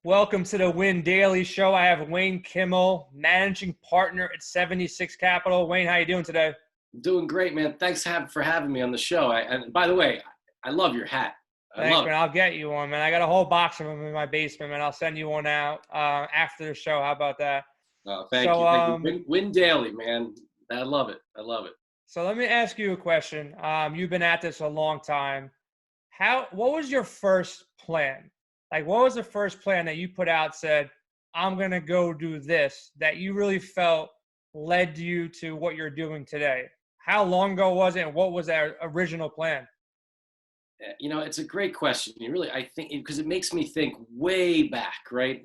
Welcome to the Win Daily Show. I have Wayne Kimmel, managing partner at 76 Capital. Wayne, how you doing today? I'm doing great, man. Thanks for having me on the show. And by the way, I love your hat. I Thanks, love man. it. I'll get you one, man. I got a whole box of them in my basement, man. I'll send you one out after the show. How about that? Thank So, you. Thank you. Win daily, man. I love it. I love it. so let me ask you a question. You've been at this a long time. What was your first plan? Like, what was the first plan that you put out, said, I'm going to go do this, that you really felt led you to what you're doing today? How long ago was it, and what was that original plan? It's a great question. I think, because it makes me think way back, right?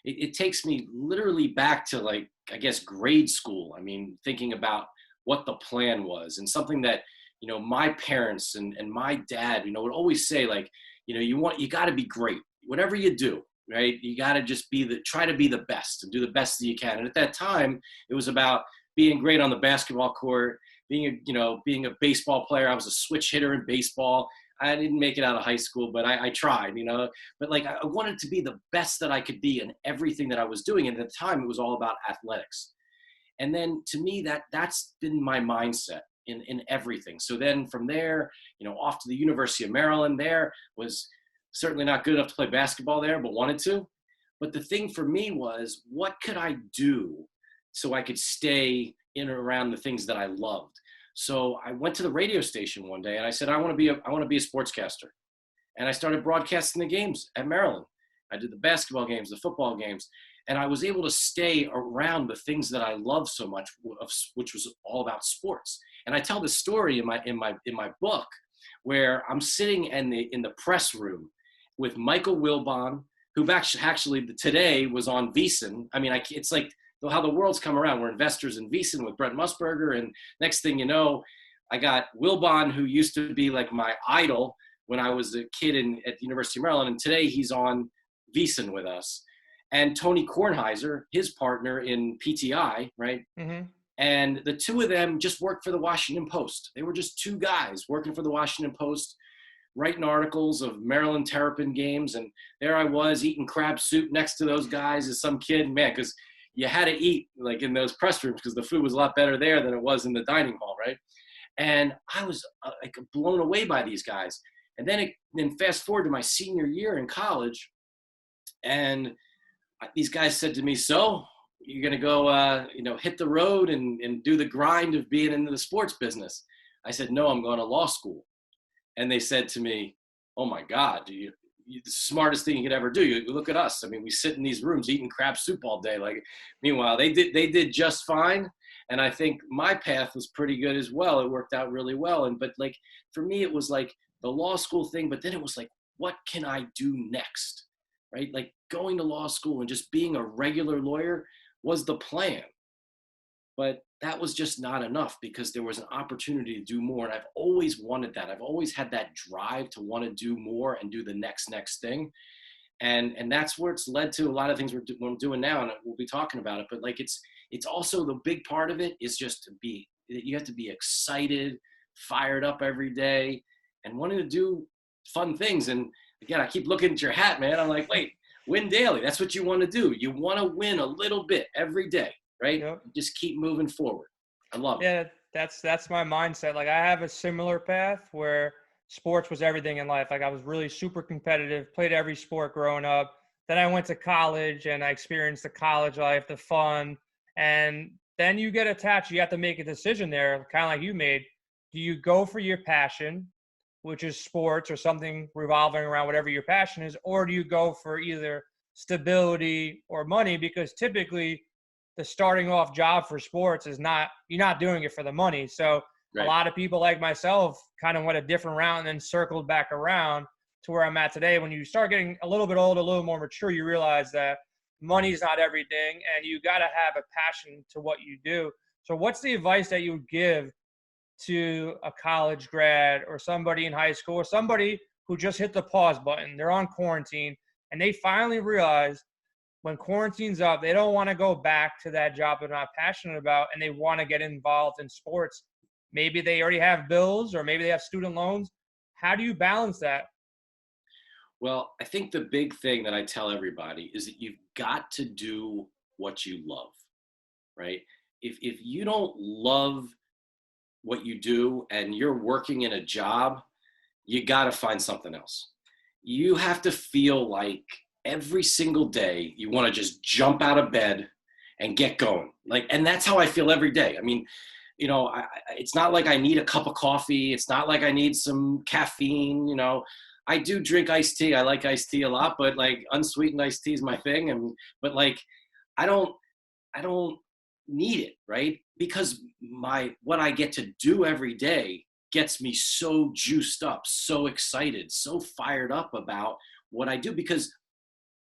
It takes me literally back to, like, I guess, grade school. I mean, thinking about what the plan was, and something that, my parents and my dad, would always say, like, you got to be great, whatever you do, right? You got to just try to be the best and do the best that you can. And at that time, it was about being great on the basketball court, being a baseball player. I was a switch hitter in baseball. I didn't make it out of high school, but I tried, but, like, I wanted to be the best that I could be in everything that I was doing. And at the time, it was all about athletics. And then, to me, that's been my mindset in everything. So then from there, off to the University of Maryland. There was certainly not good enough to play basketball there, but wanted to. But the thing for me was, what could I do so I could stay in and around the things that I loved? So I went to the radio station one day and I said, I want to be a sportscaster. And I started broadcasting the games at Maryland. I did the basketball games, the football games, and I was able to stay around the things that I love so much, which was all about sports. And I tell this story in my book, where I'm sitting in the press room with Michael Wilbon, who actually today was on VEASAN. I mean, it's like how the world's come around. We're investors in VEASAN with Brent Musburger, and next thing you know, I got Wilbon, who used to be like my idol when I was a kid at the University of Maryland, and today he's on VEASAN with us. And Tony Kornheiser, his partner in PTI, right? Mm-hmm. And the two of them just worked for the Washington Post. They were just two guys working for the Washington Post, writing articles of Maryland Terrapin games. And there I was eating crab soup next to those guys as some kid, man, because you had to eat, like, in those press rooms, because the food was a lot better there than it was in the dining hall, right? And I was like blown away by these guys. And then fast forward to my senior year in college, and these guys said to me, so you're going to go, hit the road and do the grind of being into the sports business? I said, no, I'm going to law school. And they said to me, oh my God, you the smartest thing you could ever do. You look at us. I mean, we sit in these rooms eating crab soup all day. Like, meanwhile, they did just fine. And I think my path was pretty good as well. It worked out really well. But like, for me, it was like the law school thing, but then it was like, what can I do next? Right? Like, going to law school and just being a regular lawyer was the plan. But that was just not enough, because there was an opportunity to do more. And I've always wanted that. I've always had that drive to want to do more and do the next thing. And that's where it's led to a lot of things we're doing now. And we'll be talking about it. But like, it's also, the big part of it is just you have to be excited, fired up every day, and wanting to do fun things. And again, I keep looking at your hat, man. I'm like, wait, win daily. That's what you want to do. You want to win a little bit every day, right? Yep. Just keep moving forward. I love it. Yeah, that's my mindset. Like, I have a similar path where sports was everything in life. Like, I was really super competitive, played every sport growing up. Then I went to college and I experienced the college life, the fun. And then you get attached. You have to make a decision there, kind of like you made. Do you go for your passion, which is sports or something revolving around whatever your passion is, or do you go for either stability or money? Because typically the starting off job for sports is you're not doing it for the money. So Right. A lot of people like myself kind of went a different route and then circled back around to where I'm at today. When you start getting a little bit older, a little more mature, you realize that money's not everything, and you got to have a passion to what you do. So what's the advice that you would give to a college grad or somebody in high school or somebody who just hit the pause button? They're on quarantine and they finally realize when quarantine's up, they don't want to go back to that job they're not passionate about, and they want to get involved in sports. Maybe they already have bills, or maybe they have student loans. How do you balance that? Well, I think the big thing that I tell everybody is that you've got to do what you love, right? If you don't love what you do and you're working in a job, you got to find something else. You have to feel like every single day you want to just jump out of bed and get going. Like, and that's how I feel every day. I mean, it's not like I need a cup of coffee. It's not like I need some caffeine. I do drink iced tea. I like iced tea a lot, but like unsweetened iced tea is my thing. But like, I don't need it, right? Because what I get to do every day gets me so juiced up, so excited, so fired up about what I do. Because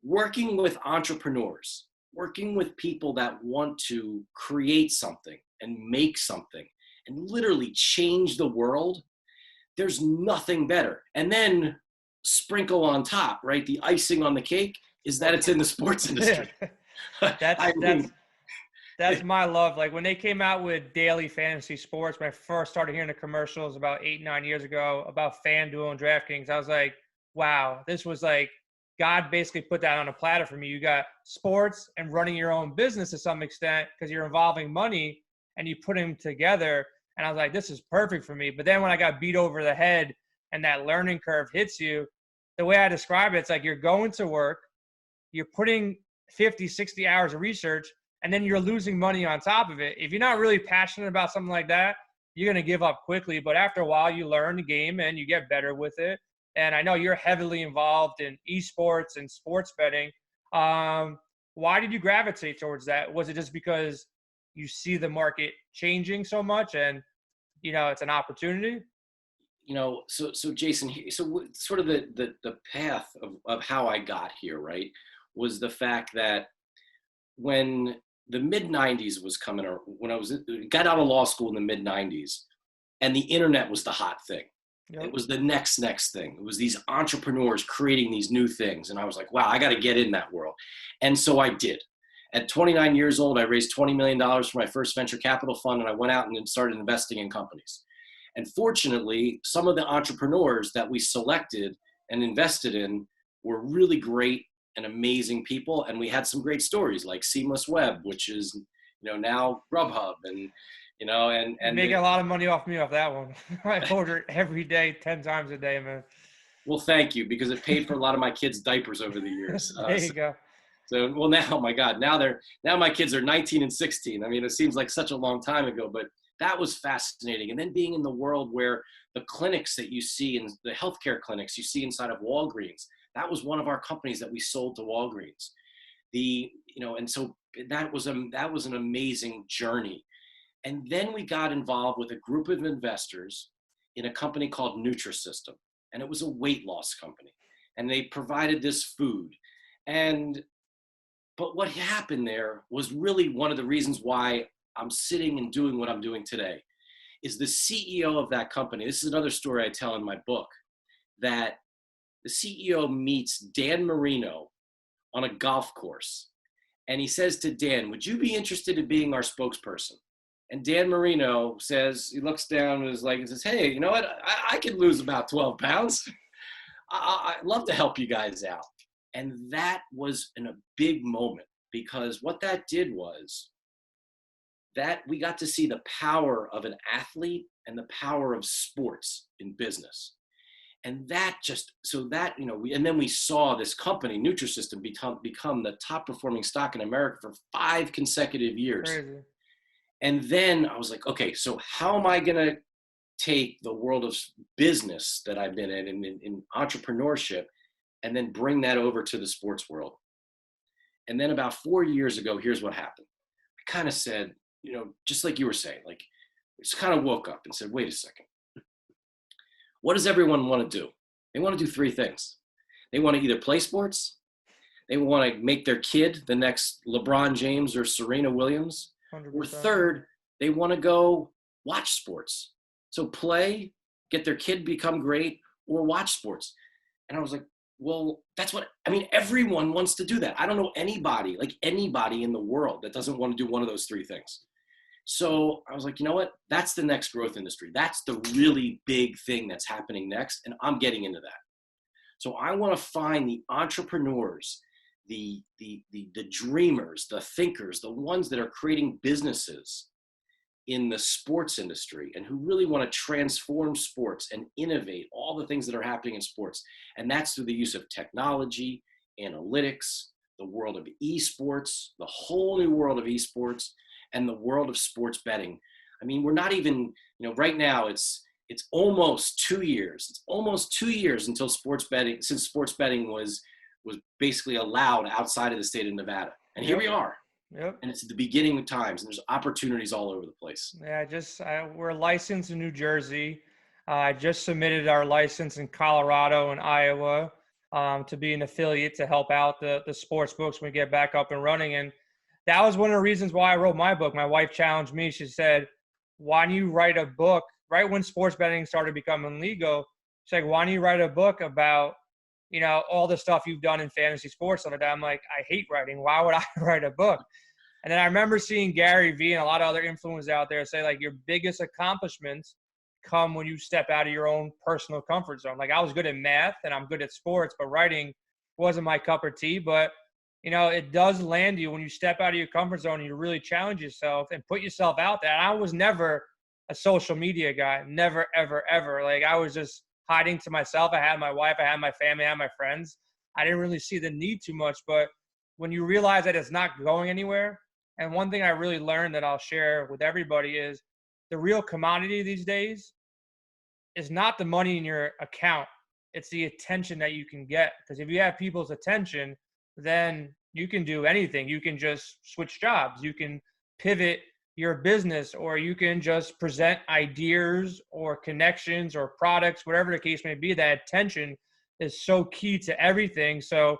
working with entrepreneurs, working with people that want to create something and make something and literally change the world, there's nothing better. And then sprinkle on top, right? The icing on the cake is that it's in the sports industry. That's my love. Like when they came out with daily fantasy sports, when I first started hearing the commercials about 8-9 years ago about FanDuel and DraftKings, I was like, wow, this was like God basically put that on a platter for me. You got sports and running your own business to some extent because you're involving money and you put them together. And I was like, this is perfect for me. But then when I got beat over the head and that learning curve hits you, the way I describe it, it's like you're going to work, you're putting 50, 60 hours of research, and then you're losing money on top of it. If you're not really passionate about something like that, you're going to give up quickly. But after a while, you learn the game and you get better with it. And I know you're heavily involved in esports and sports betting. Why did you gravitate towards that? Was it just because you see the market changing so much and, it's an opportunity? So Jason, sort of the path of how I got here, right, was the fact that when the mid 90s was coming, or when I got out of law school in the mid 90s, and the internet was the hot thing. Yep. It was the next thing. It was these entrepreneurs creating these new things. And I was like, wow, I got to get in that world. And so I did. At 29 years old, I raised $20 million for my first venture capital fund, and I went out and started investing in companies. And fortunately, some of the entrepreneurs that we selected and invested in were really great and amazing people. And we had some great stories like Seamless Web, which is, now Grubhub, and, and making a lot of money off me off that one. I order every day, 10 times a day, man. Well, thank you, because it paid for a lot of my kids' diapers over the years. There you go. So, well, now, oh my God, now my kids are 19 and 16. I mean, it seems like such a long time ago, but that was fascinating. And then being in the world where the clinics that you see, in the healthcare clinics you see inside of Walgreens, that was one of our companies that we sold to Walgreens. And so that was an amazing journey. And then we got involved with a group of investors in a company called Nutrisystem, and it was a weight loss company, and they provided this food. But what happened there was really one of the reasons why I'm sitting and doing what I'm doing today. Is the CEO of that company, this is another story I tell in my book, that the CEO meets Dan Marino on a golf course. And he says to Dan, would you be interested in being our spokesperson? And Dan Marino says, he looks down and says, hey, you know what? I could lose about 12 pounds. I'd love to help you guys out. And that was a big moment, because what that did was that we got to see the power of an athlete and the power of sports in business. And and then we saw this company, Nutrisystem, become the top performing stock in America for 5 consecutive years. Crazy. And then I was like, okay, so how am I going to take the world of business that I've been in entrepreneurship, and then bring that over to the sports world? And then about 4 years ago, here's what happened. I kind of said, just like you were saying, like, just kind of woke up and said, wait a second. What does everyone want to do? They want to do 3 things. They want to either play sports, they want to make their kid the next LeBron James or Serena Williams, 100%. or third, they want to go watch sports. So play, get their kid become great, or watch sports. And I was like, well, everyone wants to do that. I don't know anybody in the world that doesn't want to do one of those 3 things. So I was like, you know what? That's the next growth industry. That's the really big thing that's happening next. And I'm getting into that. So I want to find the entrepreneurs, the dreamers, the thinkers, the ones that are creating businesses in the sports industry and who really want to transform sports and innovate all the things that are happening in sports. And that's through the use of technology, analytics, the world of esports, the whole new world of esports, and the world of sports betting. I mean, we're not even, right now it's almost 2 years. It's almost 2 years until since sports betting was basically allowed outside of the state of Nevada. And here we are. Yep. And it's the beginning of times, and there's opportunities all over the place. Yeah, we're licensed in New Jersey. I just submitted our license in Colorado and Iowa to be an affiliate to help out the sports books when we get back up and running. And that was one of the reasons why I wrote my book. My wife challenged me. She said, why don't you write a book? Right when sports betting started becoming legal, she's like, why don't you write a book about, all the stuff you've done in fantasy sports? And I'm like, I hate writing. Why would I write a book? And then I remember seeing Gary Vee and a lot of other influencers out there say, like, your biggest accomplishments come when you step out of your own personal comfort zone. Like, I was good at math and I'm good at sports, but writing wasn't my cup of tea. But, it does land you when you step out of your comfort zone and you really challenge yourself and put yourself out there. And I was never a social media guy. Never, ever, ever. Like, I was just hiding to myself. I had my wife, I had my family, I had my friends. I didn't really see the need too much. But when you realize that it's not going anywhere, and one thing I really learned that I'll share with everybody is the real commodity these days is not the money in your account. It's the attention that you can get. Because if you have people's attention, then you can do anything. You can just switch jobs. You can pivot your business, or you can just present ideas or connections or products, whatever the case may be. That attention is so key to everything. So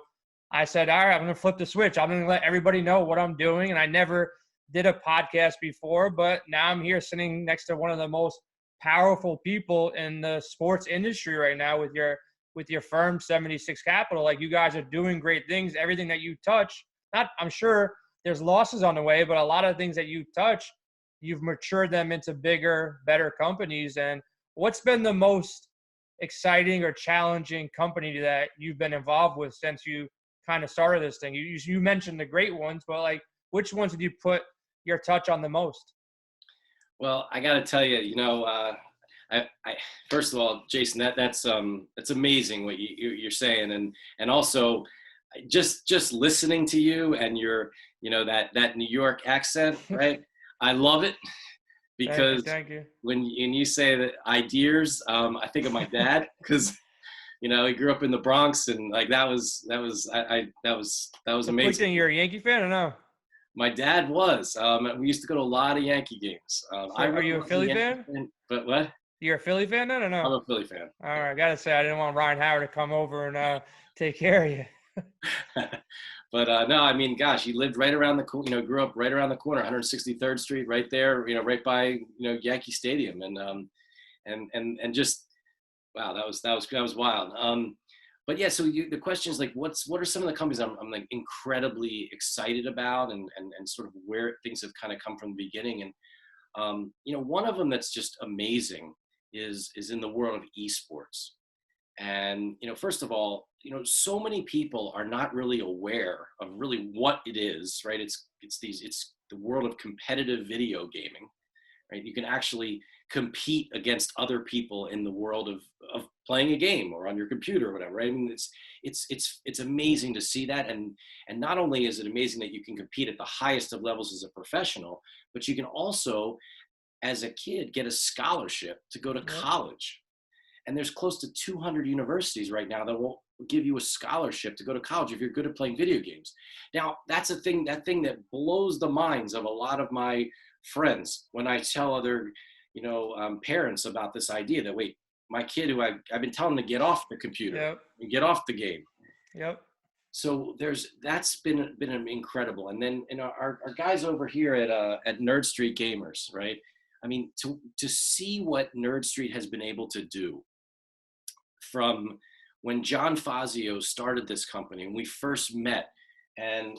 I said, all right, I'm going to flip the switch. I'm going to let everybody know what I'm doing. And I never did a podcast before, but now I'm here sitting next to one of the most powerful people in the sports industry right now with your firm, 76 Capital. Like, you guys are doing great things. Everything that you touch, I'm sure there's losses on the way, but a lot of things that you touch, you've matured them into bigger, better companies. And what's been the most exciting or challenging company that you've been involved with since you kind of started this thing? You mentioned the great ones, but like, which ones did you put your touch on the most? Well, I got to tell you, I first of all, Jason, that's amazing what you're saying, and also just listening to you and your that New York accent, right? I love it because thank you. When you say that ideas, I think of my dad because he grew up in the Bronx, and like that was amazing. Thing, you're a Yankee fan or no? My dad was. We used to go to a lot of Yankee games. Are you a Philly fan? But what? You're a Philly fan then or no? I'm a Philly fan. All right, I gotta say, I didn't want Ryan Howard to come over and take care of you. But no, I mean, gosh, he lived right around the corner. Grew up right around the corner, 163rd Street, right there. Right by Yankee Stadium, and just wow, that was wild. But yeah, so the question is like, what are some of the companies I'm like incredibly excited about, and sort of where things have kind of come from the beginning, and one of them that's just amazing is in the world of esports. And first of all, so many people are not really aware of really what it is, right? It's the world of competitive video gaming, right? You can actually compete against other people in the world of playing a game or on your computer or whatever, right? I mean, it's amazing to see that. And not only is it amazing that you can compete at the highest of levels as a professional, but you can also, as a kid, get a scholarship to go to college. And there's close to 200 universities right now that will give you a scholarship to go to college if you're good at playing video games. Now, that's that thing that blows the minds of a lot of my friends when I tell other parents about this idea that, wait, my kid who I've been telling to get off the computer and get off the game. Yep. So that's been incredible. And then our guys over here at Nerd Street Gamers, right? I mean, to see what Nerd Street has been able to do from when John Fazio started this company and we first met. And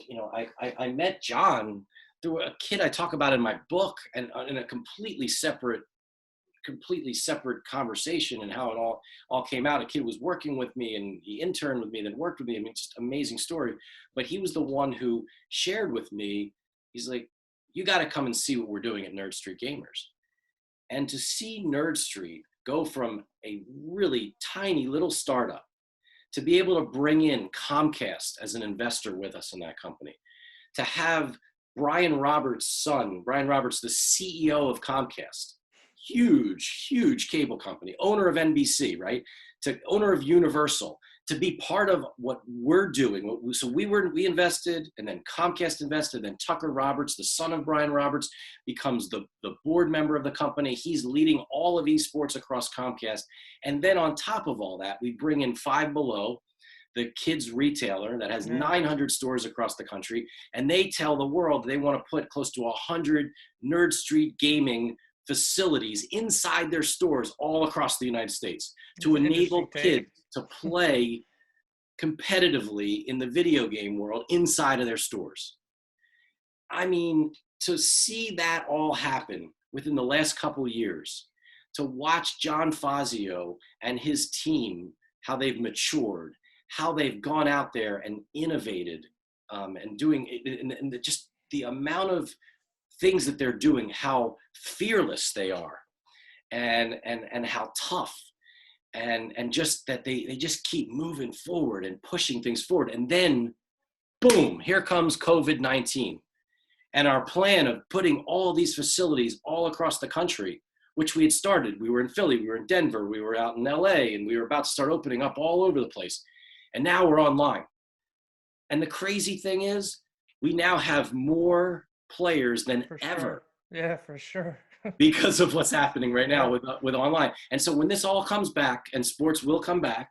I met John through a kid I talk about in my book, and in a completely separate completely separate conversation and how it all came out. A kid was working with me and he interned with me, then worked with me. I mean, just amazing story. But he was the one who shared with me, he's like, you got to come and see what we're doing at Nerd Street Gamers. And to see Nerd Street go from a really tiny little startup to be able to bring in Comcast as an investor with us in that company, to have Brian Roberts' son, Brian Roberts, the CEO of Comcast, huge cable company, owner of NBC, right? To owner of Universal, to be part of what we're doing. So we invested, and then Comcast invested, then Tucker Roberts, the son of Brian Roberts, becomes the board member of the company. He's leading all of esports across Comcast. And then on top of all that, we bring in Five Below, the kids retailer that has 900 stores across the country. And they tell the world they want to put close to 100 Nerd Street gaming facilities inside their stores all across the United States to enable kids to play competitively in the video game world inside of their stores. I mean, to see that all happen within the last couple of years, to watch John Fazio and his team, how they've matured, how they've gone out there and innovated and doing it, and just the amount of things that they're doing, how fearless they are, and how tough, and just that they just keep moving forward and pushing things forward. And then, boom, here comes COVID-19. And our plan of putting all these facilities all across the country, which we had started. We were in Philly, we were in Denver, we were out in LA, and we were about to start opening up all over the place. And now we're online. And the crazy thing is, we now have more players than ever. Yeah, for sure. Because of what's happening right now with online. And so when this all comes back, and sports will come back,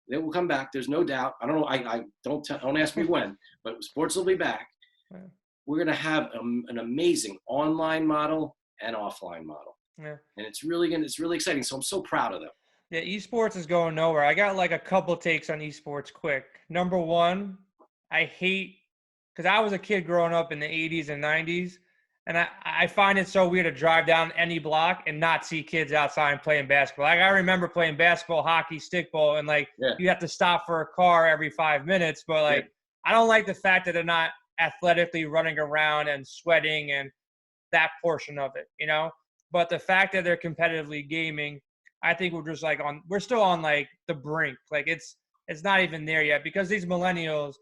they will come back. There's no doubt. I don't know. Don't ask me when, but sports will be back. Yeah. We're going to have an amazing online model and offline model. Yeah. And it's really exciting. So I'm so proud of them. Yeah. Esports is going nowhere. I got like a couple takes on esports quick. Number one, I hate, because I was a kid growing up in the 80s and 90s. And I find it so weird to drive down any block and not see kids outside playing basketball. Like, I remember playing basketball, hockey, stickball, and you have to stop for a car every 5 minutes. But I don't like the fact that they're not athletically running around and sweating and that portion of it, you know. But the fact that they're competitively gaming, I think we're just we're still on the brink. It's not even there yet, because these millennials,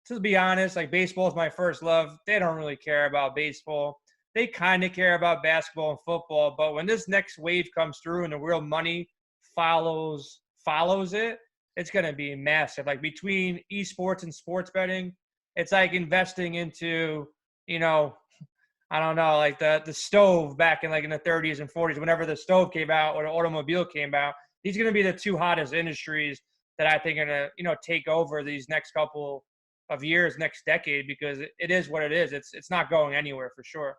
to be honest, baseball is my first love. They don't really care about baseball. They kind of care about basketball and football. But when this next wave comes through and the real money follows it, it's going to be massive. Between esports and sports betting, it's like investing into, I don't know, the stove back in in the 30s and 40s, whenever the stove came out or the automobile came out. These are going to be the two hottest industries that I think are going to, take over these next couple of years, next decade, because it is what it is. It's not going anywhere for sure.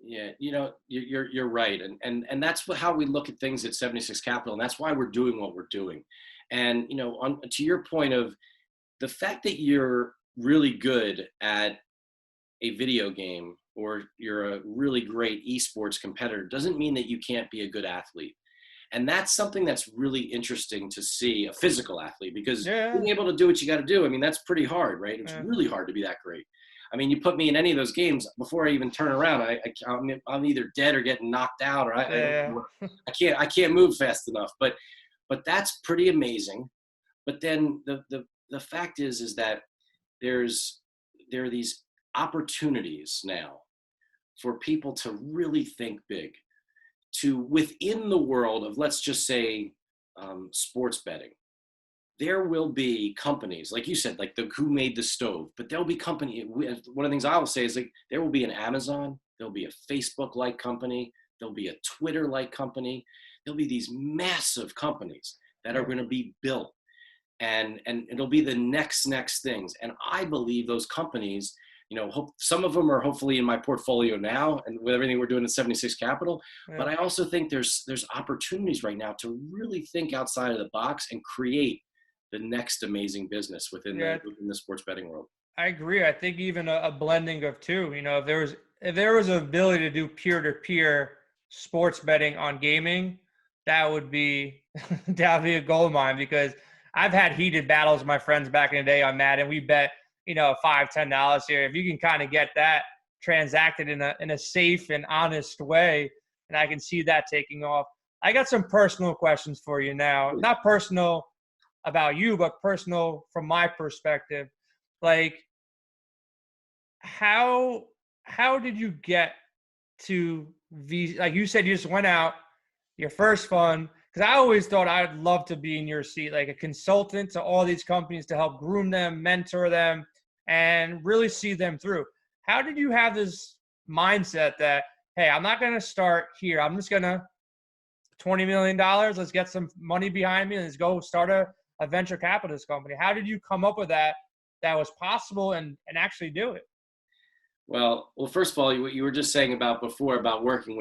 Yeah, you're right, and that's how we look at things at 76 Capital, and that's why we're doing what we're doing. And to your point of the fact that you're really good at a video game or you're a really great esports competitor doesn't mean that you can't be a good athlete. And that's something that's really interesting to see, a physical athlete, because being able to do what you got to do, I mean, that's pretty hard, right? It's really hard to be that great. I mean, you put me in any of those games, before I even turn around, I'm either dead or getting knocked out, or I can't move fast enough. But that's pretty amazing. But then the fact is that there are these opportunities now for people to really think big, to within the world of, let's just say, sports betting. There will be companies, like you said, who made the stove, but there'll be company. One of the things I will say is there will be an Amazon, there'll be a Facebook-like company, there'll be a Twitter-like company. There'll be these massive companies that are going to be built, and it'll be the next things. And I believe those companies, some of them are hopefully in my portfolio now, and with everything we're doing at 76 Capital. Yeah. But I also think there's opportunities right now to really think outside of the box and create the next amazing business within the sports betting world. I agree. I think even a blending of two. If there was an ability to do peer-to-peer sports betting on gaming, that would be that would be a gold mine, because I've had heated battles with my friends back in the day on Madden. We bet, $5, $10 here. If you can kind of get that transacted in a safe and honest way, and I can see that taking off. I got some personal questions for you now. Not personal about you, but personal from my perspective. Like, how did you get to like you said, you just went out, your first fund, because I always thought I'd love to be in your seat, like a consultant to all these companies to help groom them, mentor them, and really see them through. How did you have this mindset that, hey, I'm not going to start here. I'm just going to $20 million. Let's get some money behind me and let's go start a venture capitalist company. How did you come up with that was possible and actually do it? Well, first of all, what you were just saying about before about working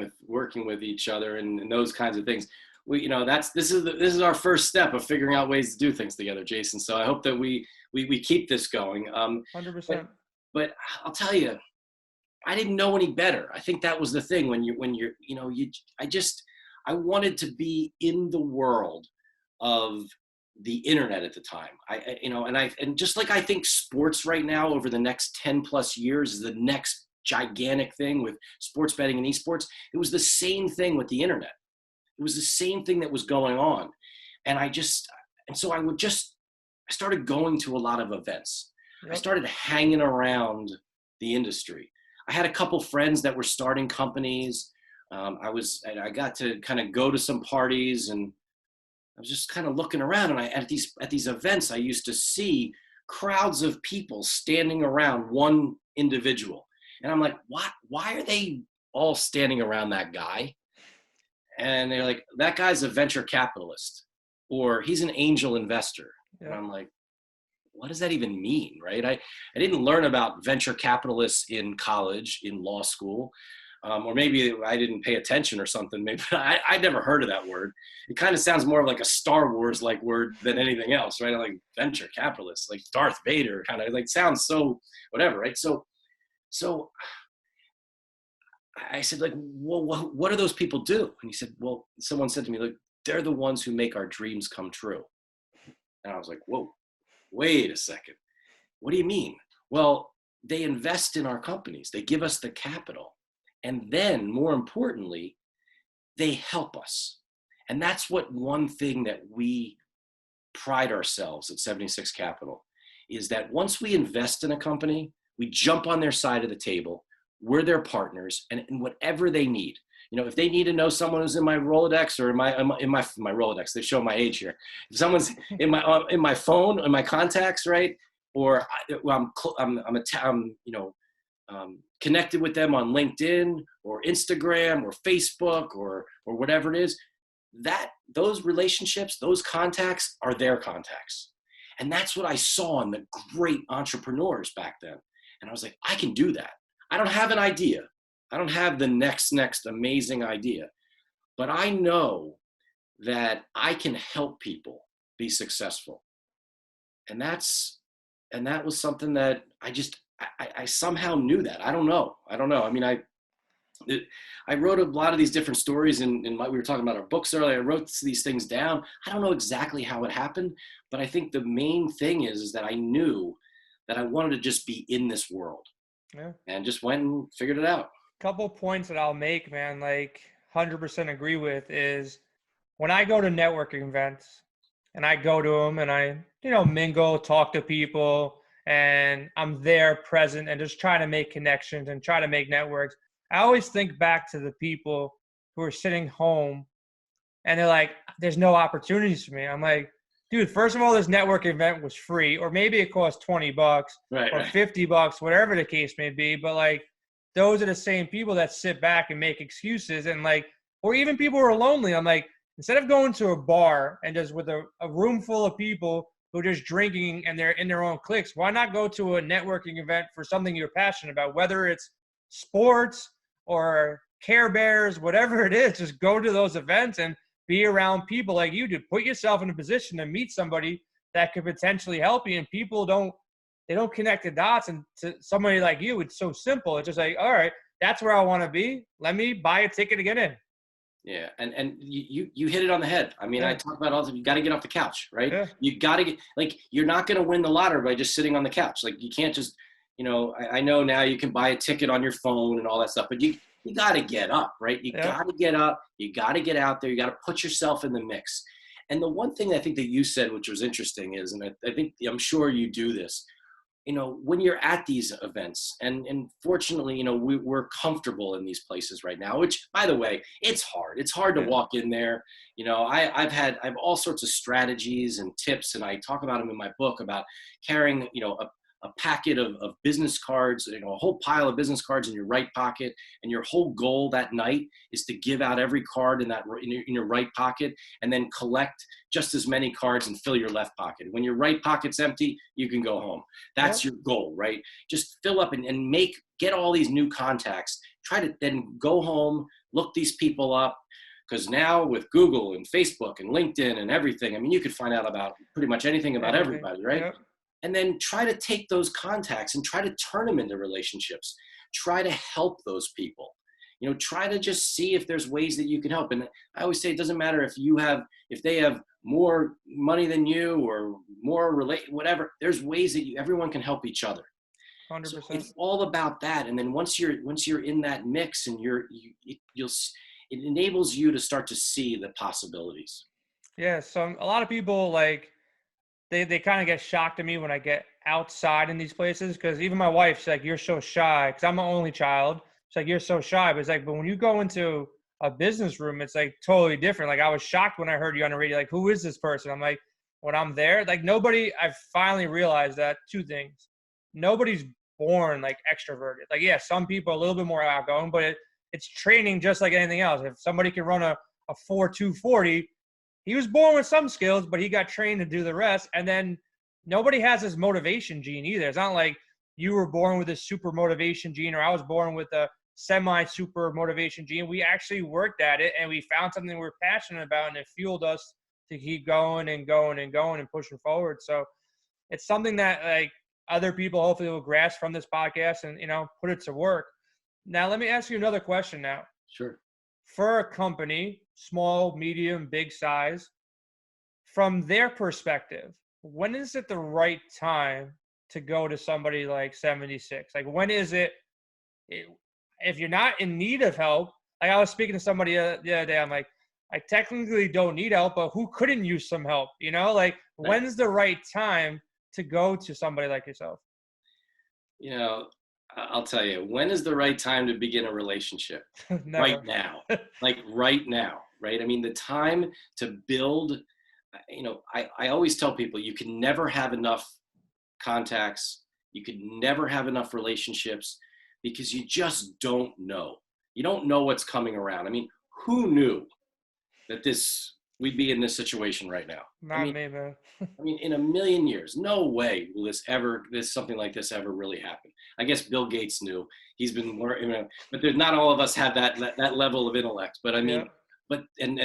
with each other and those kinds of things. This is our first step of figuring out ways to do things together, Jason. So I hope that we keep this going. 100%. But I'll tell you, I didn't know any better. I think that was the thing I wanted to be in the world of the internet at the time. And just like I think sports right now over the next 10 plus years is the next gigantic thing with sports betting and esports, it was the same thing with the internet. It was the same thing that was going on. And I started going to a lot of events. Yep. I started hanging around the industry. I had a couple friends that were starting companies. I got to kind of go to some parties, and I was just kind of looking around, and at these events, I used to see crowds of people standing around one individual. And I'm like, why are they all standing around that guy? And they're like, that guy's a venture capitalist, or he's an angel investor. Yeah. And I'm like, what does that even mean, right? I didn't learn about venture capitalists in college, in law school. Or maybe I didn't pay attention or something. Maybe I never heard of that word. It kind of sounds more like a Star Wars like word than anything else, right? Like venture capitalists, like Darth Vader, kind of like sounds so whatever, right? So I said, like, well, what do those people do? And he said, well, someone said to me, like, they're the ones who make our dreams come true. And I was like, whoa, wait a second. What do you mean? Well, they invest in our companies. They give us the capital. And then, more importantly, they help us. And that's one thing that we pride ourselves at 76 Capital is that once we invest in a company, we jump on their side of the table. We're their partners, and whatever they need. If they need to know someone who's in my Rolodex or in my Rolodex, they show my age here. If someone's in my phone, in my contacts, right? Or I'm connected with them on LinkedIn or Instagram or Facebook or whatever it is, those relationships, those contacts are their contacts. And that's what I saw in the great entrepreneurs back then. And I was like, I can do that. I don't have an idea. I don't have the next amazing idea, but I know that I can help people be successful. And that was something that I somehow knew that. I don't know. I mean, I wrote a lot of these different stories we were talking about our books earlier. I wrote these things down. I don't know exactly how it happened, but I think the main thing is that I knew that I wanted to just be in this world. Yeah. And just went and figured it out. Couple points that I'll make, man, like 100% agree with is when I go to networking events and I go to them and I, mingle, talk to people, and I'm there present and just trying to make connections and try to make networks. I always think back to the people who are sitting home and they're like, there's no opportunities for me. I'm like, dude, first of all, this network event was free, or maybe it cost $20 or $50, whatever the case may be. But like, those are the same people that sit back and make excuses, and like, or even people who are lonely. I'm like, instead of going to a bar and just with a room full of people who are just drinking and they're in their own cliques, why not go to a networking event for something you're passionate about, whether it's sports or Care Bears, whatever it is. Just go to those events and be around people like you do. Put yourself in a position to meet somebody that could potentially help you. And people don't connect the dots. And to somebody like you, it's so simple. It's just like, all right, that's where I want to be. Let me buy a ticket to get in. Yeah, and you hit it on the head. I mean, I Yeah. talk about all the you got to get off the couch, right? Yeah. You got to get like you're not going to win the lottery by just sitting on the couch. Like you can't just, I know now you can buy a ticket on your phone and all that stuff, but you got to get up, right? You Yeah. got to get up. You got to get out there. You got to put yourself in the mix. And the one thing I think that you said, which was interesting, is, and I think I'm sure you do this, when you're at these events, and fortunately, we're comfortable in these places right now, which, by the way, it's hard to Yeah. walk in there. I have all sorts of strategies and tips, and I talk about them in my book about carrying, a packet of business cards, a whole pile of business cards in your right pocket. And your whole goal that night is to give out every card in your right pocket, and then collect just as many cards and fill your left pocket. When your right pocket's empty, you can go home. That's your goal, right? Just fill up and get all these new contacts. Try to then go home, look these people up. Because now with Google and Facebook and LinkedIn and everything, I mean, you could find out about pretty much anything about everybody, right? Yep. And then try to take those contacts and try to turn them into relationships. Try to help those people. Try to just see if there's ways that you can help. And I always say it doesn't matter if they have more money than you or more whatever. There's ways that everyone can help each other. 100%. So it's all about that. And then once you're in that mix, and it enables you to start to see the possibilities. Yeah. So a lot of people they kind of get shocked at me when I get outside in these places, because even my wife, she's like, "You're so shy," because I'm an only child. She's like, "You're so shy," but it's like, but when you go into a business room, it's like totally different. Like I was shocked when I heard you on the radio. Like, who is this person? I'm like, when I'm there, like nobody. I've finally realized that two things: nobody's born like extroverted. Like, yeah, some people are a little bit more outgoing, but it's training just like anything else. If somebody can run a 4.240. He was born with some skills, but he got trained to do the rest. And then nobody has this motivation gene either. It's not like you were born with a super motivation gene, or I was born with a semi-super motivation gene. We actually worked at it, and we found something we were passionate about, and it fueled us to keep going and going and going and pushing forward. So it's something that like other people hopefully will grasp from this podcast and, put it to work. Now, let me ask you another question now. Sure. For a company, small, medium, big size, from their perspective, when is it the right time to go to somebody like 76? Like, when is it, if you're not in need of help? Like, I was speaking to somebody the other day, I'm like, I technically don't need help, but who couldn't use some help? Like, when's the right time to go to somebody like yourself? I'll tell you, when is the right time to begin a relationship? Right now. Like right now, right? I mean, the time to build, I always tell people you can never have enough contacts. You can never have enough relationships, because you just don't know. You don't know what's coming around. I mean, who knew that we'd be in this situation right now? Not me, man. I mean, in a million years, no way will something like this ever really happen. I guess Bill Gates knew. He's been more, but there's not all of us have that level of intellect. But I mean, Yeah. but and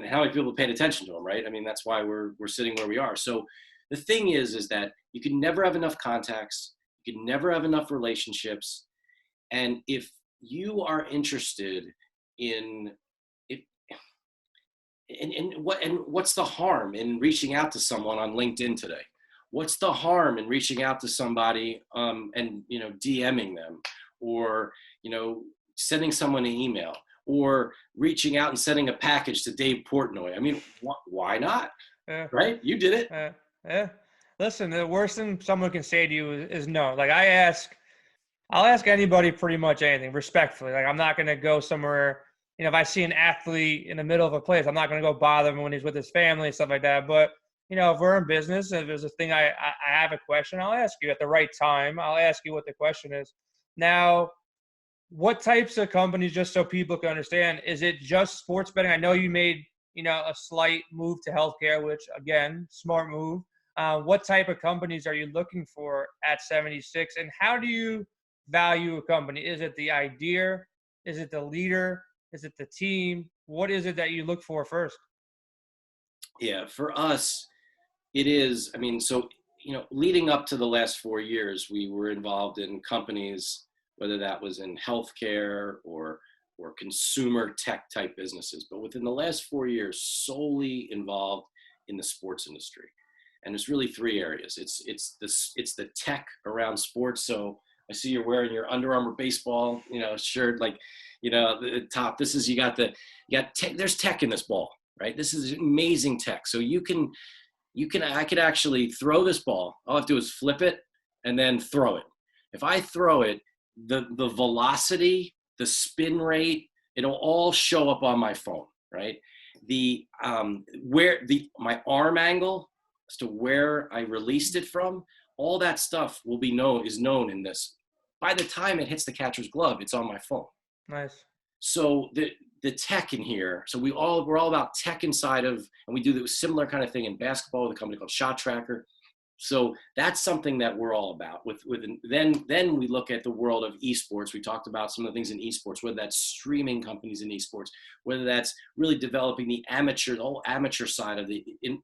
how many people paid attention to him, right? I mean, that's why we're sitting where we are. So the thing is that you can never have enough contacts. You can never have enough relationships. And if you are interested in what's the harm in reaching out to someone on LinkedIn today? What's the harm in reaching out to somebody and DMing them, or sending someone an email, or reaching out and sending a package to Dave Portnoy? I mean, why not? Yeah. Right? You did it. Yeah. Listen, the worst thing someone can say to you is no. Like, I'll ask anybody pretty much anything respectfully. Like, I'm not going to go somewhere, if I see an athlete in the middle of a place, I'm not going to go bother him when he's with his family and stuff like that. But, if we're in business, if there's a thing I have a question, I'll ask you at the right time. I'll ask you what the question is. Now, what types of companies, just so people can understand, is it just sports betting? I know you made, a slight move to healthcare, which, again, smart move. What type of companies are you looking for at 76? And how do you value a company? Is it the idea? Is it the leader? Is it the team? What is it that you look for first? Yeah, for us, it is. I mean, so, leading up to the last 4 years, we were involved in companies, whether that was in healthcare or or consumer tech type businesses, but within the last 4 years, solely involved in the sports industry. And there's really three areas. It's the tech around sports. So I see you're wearing your Under Armour baseball, shirt, like, the top. This is there's tech in this ball, right? This is amazing tech. So I could actually throw this ball. All I have to do is flip it and then throw it. If I throw it, the velocity, the spin rate, it'll all show up on my phone, right? My arm angle as to where I released it from, all that stuff is known in this. By the time it hits the catcher's glove, it's on my phone. Nice. So the tech in here, so we're all about tech inside of, and we do the similar kind of thing in basketball with a company called Shot Tracker. So that's something that we're all about. Then we look at the world of esports. We talked about some of the things in esports, whether that's streaming companies in esports, whether that's really developing the whole amateur side of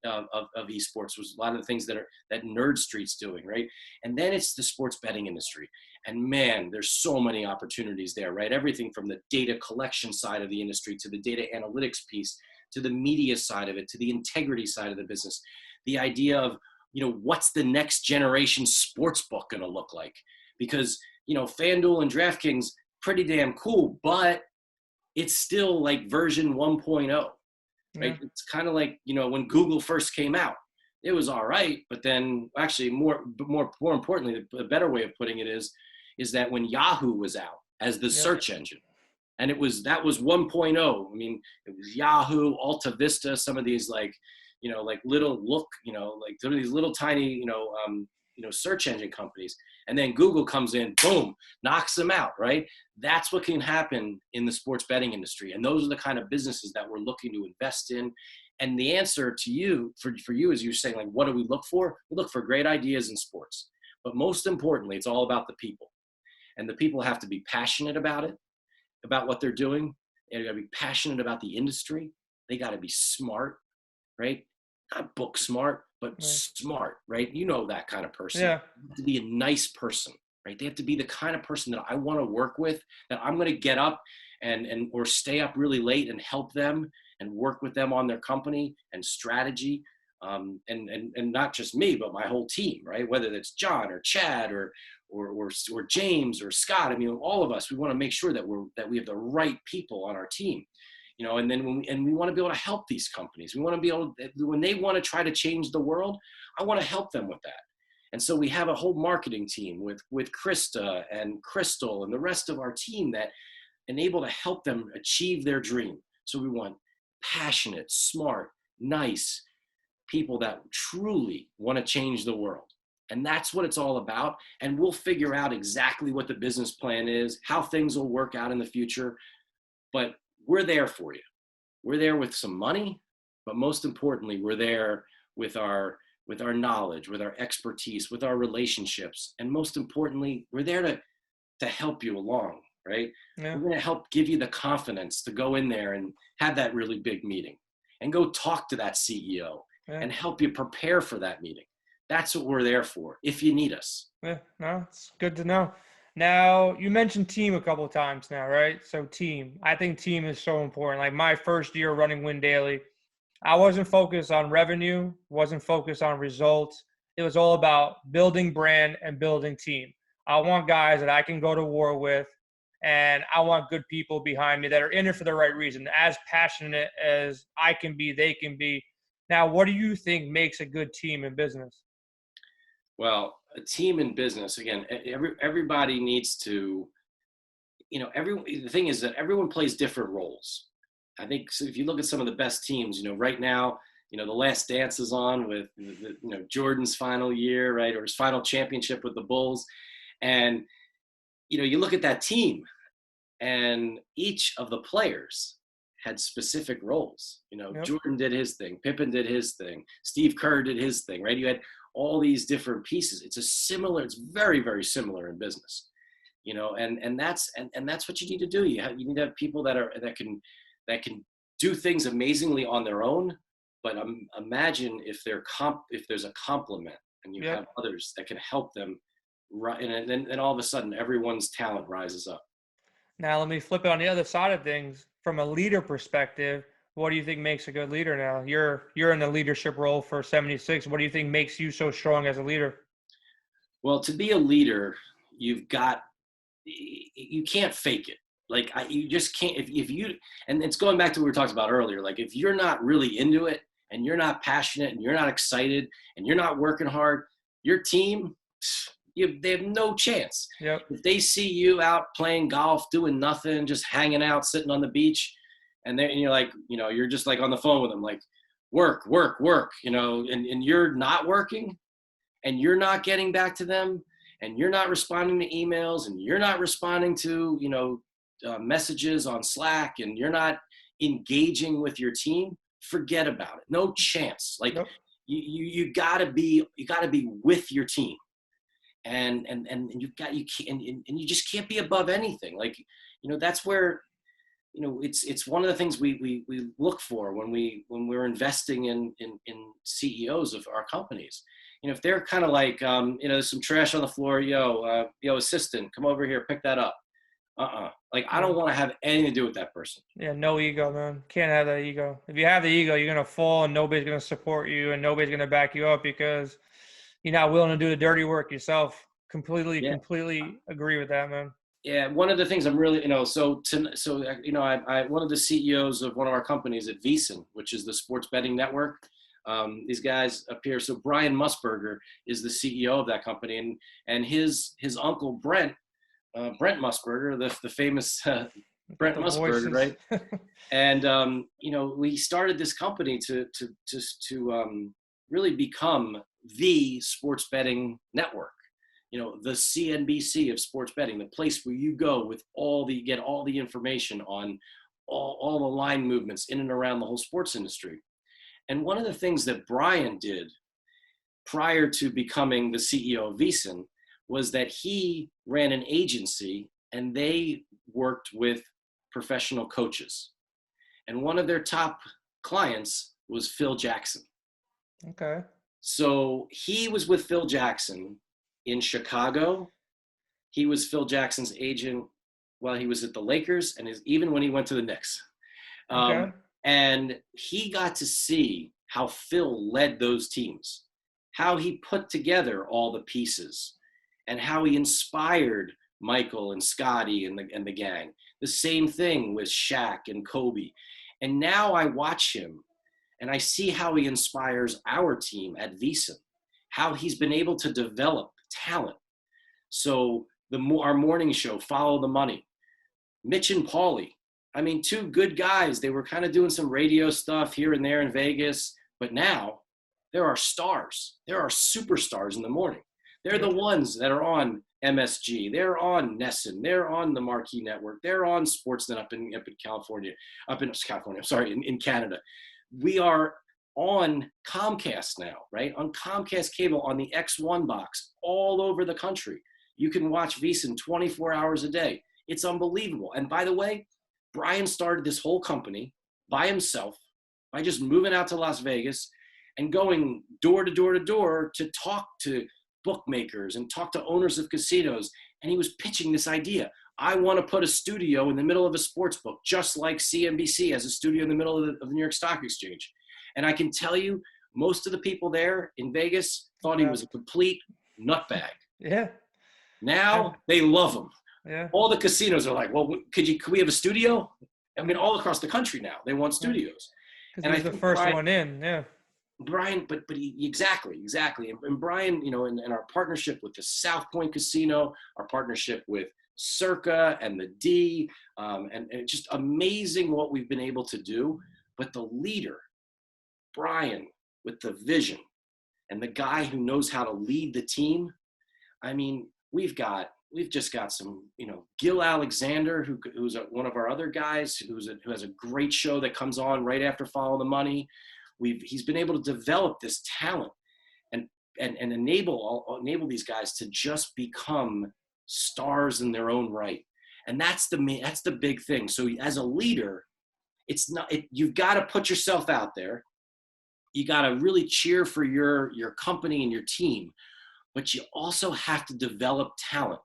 of esports, was a lot of the things that Nerd Street's doing, right? And then it's the sports betting industry. And man, there's so many opportunities there, right? Everything from the data collection side of the industry to the data analytics piece, to the media side of it, to the integrity side of the business. The idea of, what's the next generation sportsbook going to look like? Because, FanDuel and DraftKings, pretty damn cool, but it's still like version 1.0, right? Yeah. It's kind of like, when Google first came out, it was all right, but then actually more importantly, the better way of putting it is that when Yahoo was out as the search engine, and that was 1.0. I mean, it was Yahoo, Alta Vista, some of these like some of these little tiny, search engine companies. And then Google comes in, boom, knocks them out, right? That's what can happen in the sports betting industry. And those are the kind of businesses that we're looking to invest in. And the answer to you, for you, is you're saying, like, what do we look for? We look for great ideas in sports. But most importantly, it's all about the people. And the people have to be passionate about it, about what they're doing. They got to be passionate about the industry. They got to be smart, right? Not book smart, but right. Smart, right? That kind of person. Yeah. They have to be a nice person, right? They have to be the kind of person that I want to work with, that I'm going to get up or stay up really late and help them and work with them on their company and strategy. And not just me, but my whole team, right? Whether that's John or Chad or James or Scott. I mean, all of us, we want to make sure that we have the right people on our team, and then we want to be able to help these companies. We want to be able to, when they want to try to change the world, I want to help them with that. And so we have a whole marketing team with Krista and Crystal and the rest of our team that enable to help them achieve their dream. So we want passionate, smart, nice people that truly want to change the world. And that's what it's all about. And we'll figure out exactly what the business plan is, how things will work out in the future. But we're there for you. We're there with some money, but most importantly, we're there with our knowledge, with our expertise, with our relationships. And most importantly, we're there to help you along, right? Yeah. We're going to help give you the confidence to go in there and have that really big meeting and go talk to that CEO and help you prepare for that meeting. That's what we're there for, if you need us. Yeah, no, it's good to know. Now, you mentioned team a couple of times now, right? So team. I think team is so important. Like my first year running Win Daily, I wasn't focused on revenue, wasn't focused on results. It was all about building brand and building team. I want guys that I can go to war with, and I want good people behind me that are in it for the right reason, as passionate as I can be, they can be. Now, what do you think makes a good team in business? Well, a team in business, again, everybody needs to, the thing is that everyone plays different roles. I think so if you look at some of the best teams, right now, The Last Dance is on with, Jordan's final year, right? Or his final championship with the Bulls. And, you look at that team and each of the players had specific roles. Yep. Jordan did his thing. Pippen did his thing. Steve Kerr did his thing, right? You had all these different pieces. It's very, very similar in business, and that's what you need to do. You need to have people that can do things amazingly on their own, but imagine if there's a complement and you have others that can help them, and then all of a sudden everyone's talent rises up. Now, let me flip it on the other side of things. From a leader perspective, what do you think makes a good leader now? You're in a leadership role for 76. What do you think makes you so strong as a leader? Well, to be a leader, you can't fake it. Like you just can't, if you, and it's going back to what we were talking about earlier. Like if you're not really into it and you're not passionate and you're not excited and you're not working hard, your team, they have no chance. Yep. If they see you out playing golf, doing nothing, just hanging out, sitting on the beach, and you're like, you're just like on the phone with them, like work, work, work, and you're not working and you're not getting back to them and you're not responding to emails and you're not responding to, messages on Slack and you're not engaging with your team, forget about it. No chance. Like Yep. you gotta be with your team. And you can't, and you just can't be above anything. Like, that's where, it's one of the things we look for when we're investing in CEOs of our companies. If they're kind of like, there's some trash on the floor, yo, assistant, come over here, pick that up. Like, I don't want to have anything to do with that person. Yeah, no ego, man. Can't have that ego. If you have the ego, you're gonna fall and nobody's gonna support you and nobody's gonna back you up because you're not willing to do the dirty work yourself. Yeah. Completely agree with that, man. Yeah, one of the things I'm really, I one of the CEOs of one of our companies at VEASAN, which is the sports betting network. These guys up here. So Brian Musburger is the CEO of that company, and his uncle Brent Musburger, the famous Brent Musburger, right? And we started this company to really become the sports betting network. The CNBC of sports betting, the place where you go with get all the information on all the line movements in and around the whole sports industry. And one of the things that Brian did prior to becoming the CEO of VEASAN was that he ran an agency and they worked with professional coaches. And one of their top clients was Phil Jackson. Okay. So he was with Phil Jackson in Chicago. He was Phil Jackson's agent while he was at the Lakers and even when he went to the Knicks. Okay. And he got to see how Phil led those teams, how he put together all the pieces, and how he inspired Michael and Scotty and the gang. The same thing with Shaq and Kobe. And now I watch him and I see how he inspires our team at VEASAN, how he's been able to develop talent. So our morning show, Follow the Money, Mitch and Paulie, I mean, two good guys. They were kind of doing some radio stuff here and there in Vegas, but now there are stars. There are superstars in the morning. They're the ones that are on MSG. They're on Nesson. They're on the Marquee Network. They're on Sportsnet up in California, in Canada. We are on Comcast now, right? On Comcast cable, on the X1 box, all over the country. You can watch VEASAN 24 hours a day. It's unbelievable. And by the way, Brian started this whole company by himself by just moving out to Las Vegas and going door to door to door to talk to bookmakers and talk to owners of casinos. And he was pitching this idea. I want to put a studio in the middle of a sports book, just like CNBC has a studio in the middle of the New York Stock Exchange. And I can tell you, most of the people there in Vegas thought he was a complete nutbag. Yeah. Now they love him. Yeah. All the casinos are like, well, could we have a studio? I mean, all across the country now, they want studios. Because he's the first one in, yeah. Brian, but exactly. And Brian, in our partnership with the South Point Casino, our partnership with Circa and the D, and it's just amazing what we've been able to do. But the leader, Brian, with the vision, and the guy who knows how to lead the team, I mean, we've just got some, Gil Alexander, who's one of our other guys, who has a great show that comes on right after Follow the Money. He's been able to develop this talent and enable these guys to just become stars in their own right. And that's the big thing. So as a leader, you've got to put yourself out there. You got to really cheer for your company and your team, but you also have to develop talent.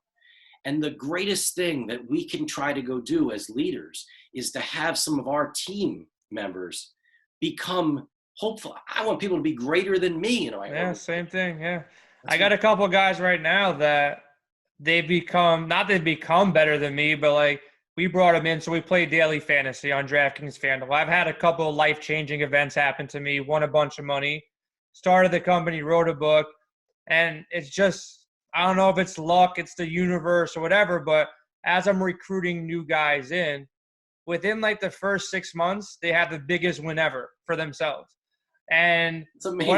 And the greatest thing that we can try to go do as leaders is to have some of our team members become hopeful. I want people to be greater than me. Yeah, same thing. Yeah. That's I got what, a couple of guys right now that they've become better than me, but like we brought them in. So we play daily fantasy on DraftKings FanDuel. I've had a couple of life-changing events happen to me, won a bunch of money, started the company, wrote a book, and it's just, I don't know if it's luck, it's the universe or whatever, but as I'm recruiting new guys in, within like the first 6 months, they have the biggest win ever for themselves. And it's amazing.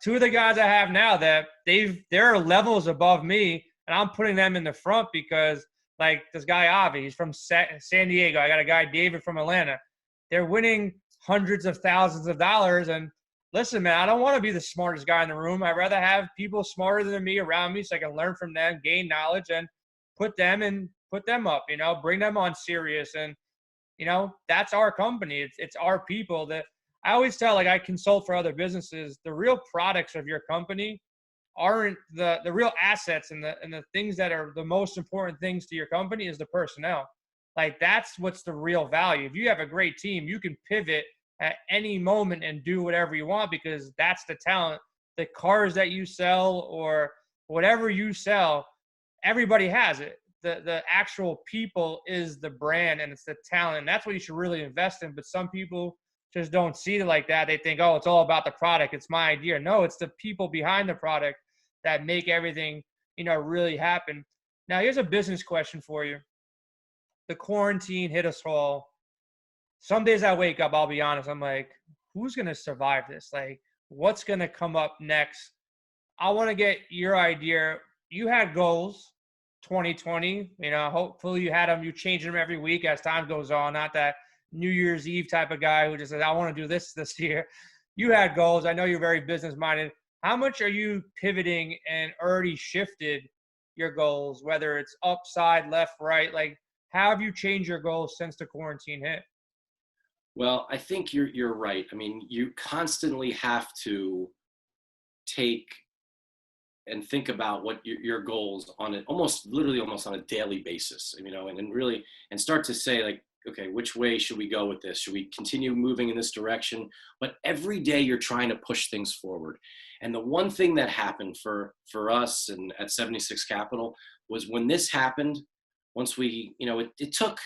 two of the guys I have now that they're levels above me, and I'm putting them in the front because like this guy Avi, he's from San Diego. I got a guy David from Atlanta. They're winning hundreds of thousands of dollars. And listen, man, I don't want to be the smartest guy in the room. I'd rather have people smarter than me around me so I can learn from them, gain knowledge, and put them up. Bring them on serious. And that's our company. It's our people that I always tell, like I consult for other businesses, the real products of your company aren't the real assets and the things that are the most important things to your company is the personnel. Like that's what's the real value. If you have a great team, you can pivot at any moment and do whatever you want because that's the talent. The cars that you sell or whatever you sell, everybody has it. The actual people is the brand and it's the talent. And that's what you should really invest in. But some people just don't see it like that. They think, oh, it's all about the product. It's my idea. No, it's the people behind the product that make everything, really happen. Now, here's a business question for you. The quarantine hit us all. Some days I wake up, I'll be honest, I'm like, who's going to survive this? Like, what's going to come up next? I want to get your idea. You had goals, 2020. Hopefully you had them. You change them every week as time goes on. Not that New Year's Eve type of guy who just says, I want to do this year. You had goals. I know you're very business-minded. How much are you pivoting and already shifted your goals, whether it's upside, left, right? Like, how have you changed your goals since the quarantine hit? Well, I think you're right. I mean, you constantly have to take and think about what your goals on it, literally almost on a daily basis, and really, and start to say like, okay, which way should we go with this? Should we continue moving in this direction? But every day you're trying to push things forward. And the one thing that happened for us and at 76 Capital was when this happened, once we, it took,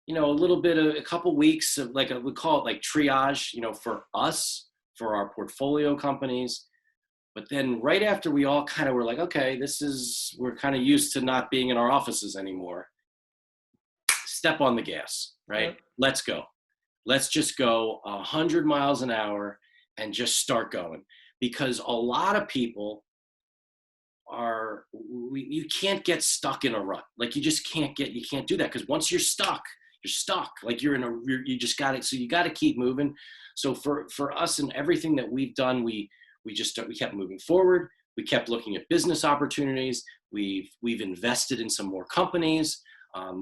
a couple weeks of we call it like triage, for us, for our portfolio companies. But then right after we all kind of were like, okay, we're kind of used to not being in our offices anymore. Step on the gas, right? Yep. Let's go. Let's just go 100 miles an hour and just start going. Because a lot of people you can't get stuck in a rut. Like you can't do that. Because once you're stuck. Like you just got it. So you got to keep moving. So for us and everything that we've done, we kept moving forward. We kept looking at business opportunities. We've invested in some more companies.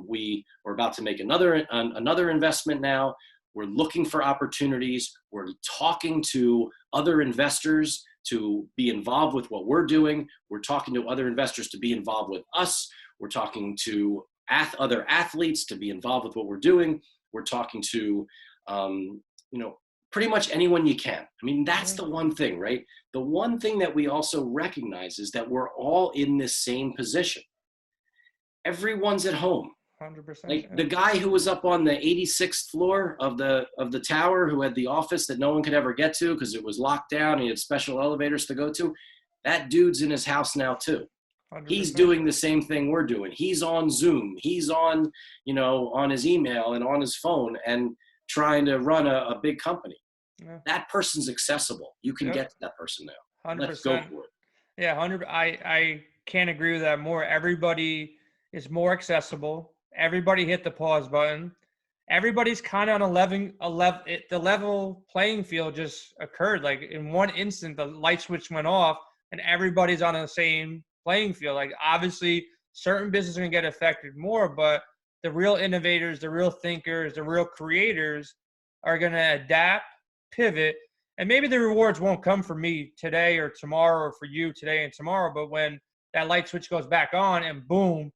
We are about to make another investment now. We're looking for opportunities. We're talking to other investors to be involved with what we're doing. We're talking to other investors to be involved with us. We're talking to other athletes to be involved with what we're doing. We're talking to, pretty much anyone you can. I mean, that's the one thing, right? The one thing that we also recognize is that we're all in this same position. Everyone's at home. 100%. Like the guy who was up on the 86th floor of the tower, who had the office that no one could ever get to because it was locked down. He had special elevators to go to. That dude's in his house now too. 100%. He's doing the same thing we're doing. He's on Zoom. He's on, on his email and on his phone and trying to run a big company. Yeah. That person's accessible. You can get to that person now. 100%. Let's go for it. Yeah, 100. I can't agree with that more. Everybody is more accessible. Everybody hit the pause button. Everybody's kind of on the level playing field just occurred. Like in one instant, the light switch went off and everybody's on the same playing field. Like obviously certain businesses are going to get affected more, but the real innovators, the real thinkers, the real creators are going to adapt, pivot, and maybe the rewards won't come for me today or tomorrow or for you today and tomorrow, but when that light switch goes back on and boom,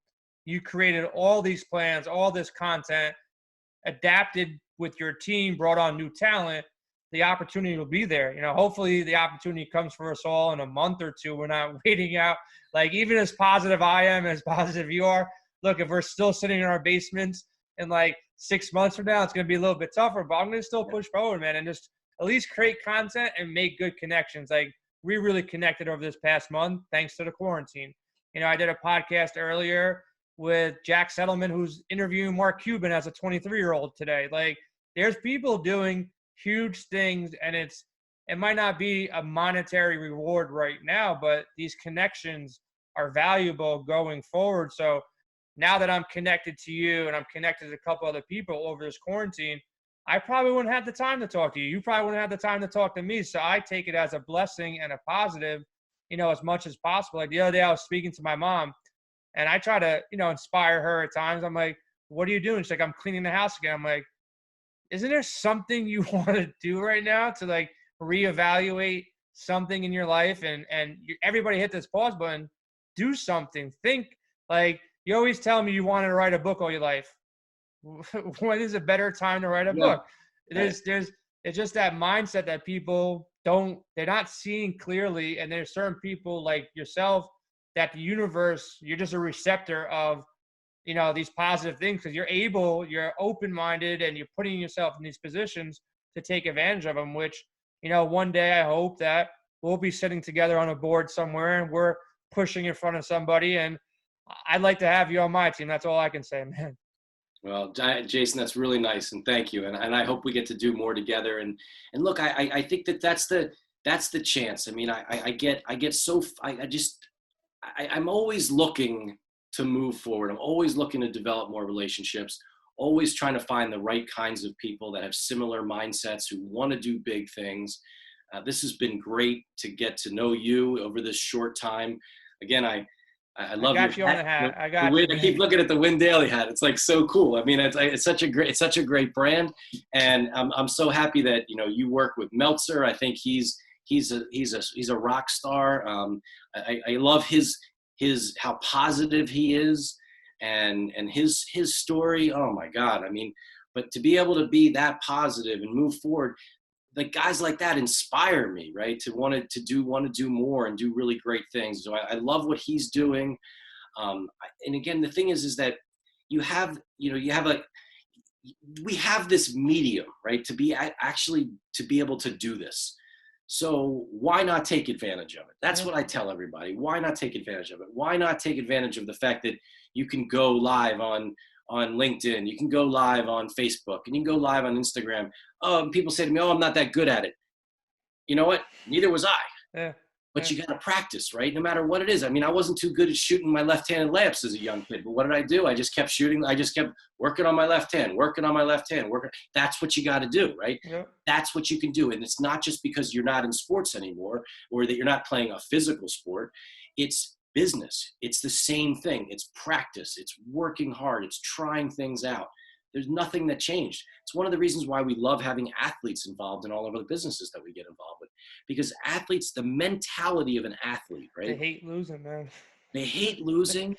you created all these plans, all this content, adapted with your team, brought on new talent, the opportunity will be there. Hopefully the opportunity comes for us all in a month or two. We're not waiting out. Like, even as positive I am, as positive you are, look, if we're still sitting in our basements in like 6 months from now, it's going to be a little bit tougher, but I'm going to still push forward, man, and just at least create content and make good connections. Like, we really connected over this past month thanks to the quarantine. I did a podcast earlier with Jack Settleman, who's interviewing Mark Cuban as a 23-year-old today. Like, there's people doing huge things, and it might not be a monetary reward right now, but these connections are valuable going forward. So now that I'm connected to you and I'm connected to a couple other people over this quarantine, I probably wouldn't have the time to talk to you. You probably wouldn't have the time to talk to me. So I take it as a blessing and a positive, as much as possible. Like, the other day I was speaking to my mom, and I try to, inspire her at times. I'm like, what are you doing? She's like, I'm cleaning the house again. I'm like, isn't there something you want to do right now to like reevaluate something in your life? And everybody hit this pause button, do something. Think. Like, you always tell me you wanted to write a book all your life. When is a better time to write a book? It's just that mindset that people they're not seeing clearly. And there's certain people like yourself that the universe, you're just a receptor of, these positive things, because you're open-minded, and you're putting yourself in these positions to take advantage of them, which, one day I hope that we'll be sitting together on a board somewhere and we're pushing in front of somebody. And I'd like to have you on my team. That's all I can say, man. Well, Jason, that's really nice, and thank you. And I hope we get to do more together. And look, I think that's the chance. I mean, I'm always looking to move forward. I'm always looking to develop more relationships, always trying to find the right kinds of people that have similar mindsets, who want to do big things. This has been great to get to know you over this short time. Again, I love got you on the hat. I got you. I keep looking at the Win Daily hat. It's like so cool. I mean, it's such a great brand, and I'm so happy that you work with Meltzer. I think he's a rock star. I love his how positive he is, and his story. Oh my God. I mean, but to be able to be that positive and move forward, like, guys like that inspire me, right? To want to do more and do really great things. So I love what he's doing. And again, the thing is that we have this medium, right? To be able to do this. So why not take advantage of it? That's what I tell everybody. Why not take advantage of it? Why not take advantage of the fact that you can go live on LinkedIn, you can go live on Facebook, and you can go live on Instagram. Oh, people say to me, oh, I'm not that good at it. You know what? Neither was I. Yeah. But you got to practice, right? No matter what it is. I mean, I wasn't too good at shooting my left-handed layups as a young kid, but what did I do? I just kept shooting. I just kept working on my left hand. That's what you got to do, right? Yep. That's what you can do. And it's not just because you're not in sports anymore, or that you're not playing a physical sport. It's business. It's the same thing. It's practice. It's working hard. It's trying things out. There's nothing that changed. It's one of the reasons why we love having athletes involved in all of the businesses that we get involved with, because athletes, the mentality of an athlete, right? They hate losing, man. They hate losing.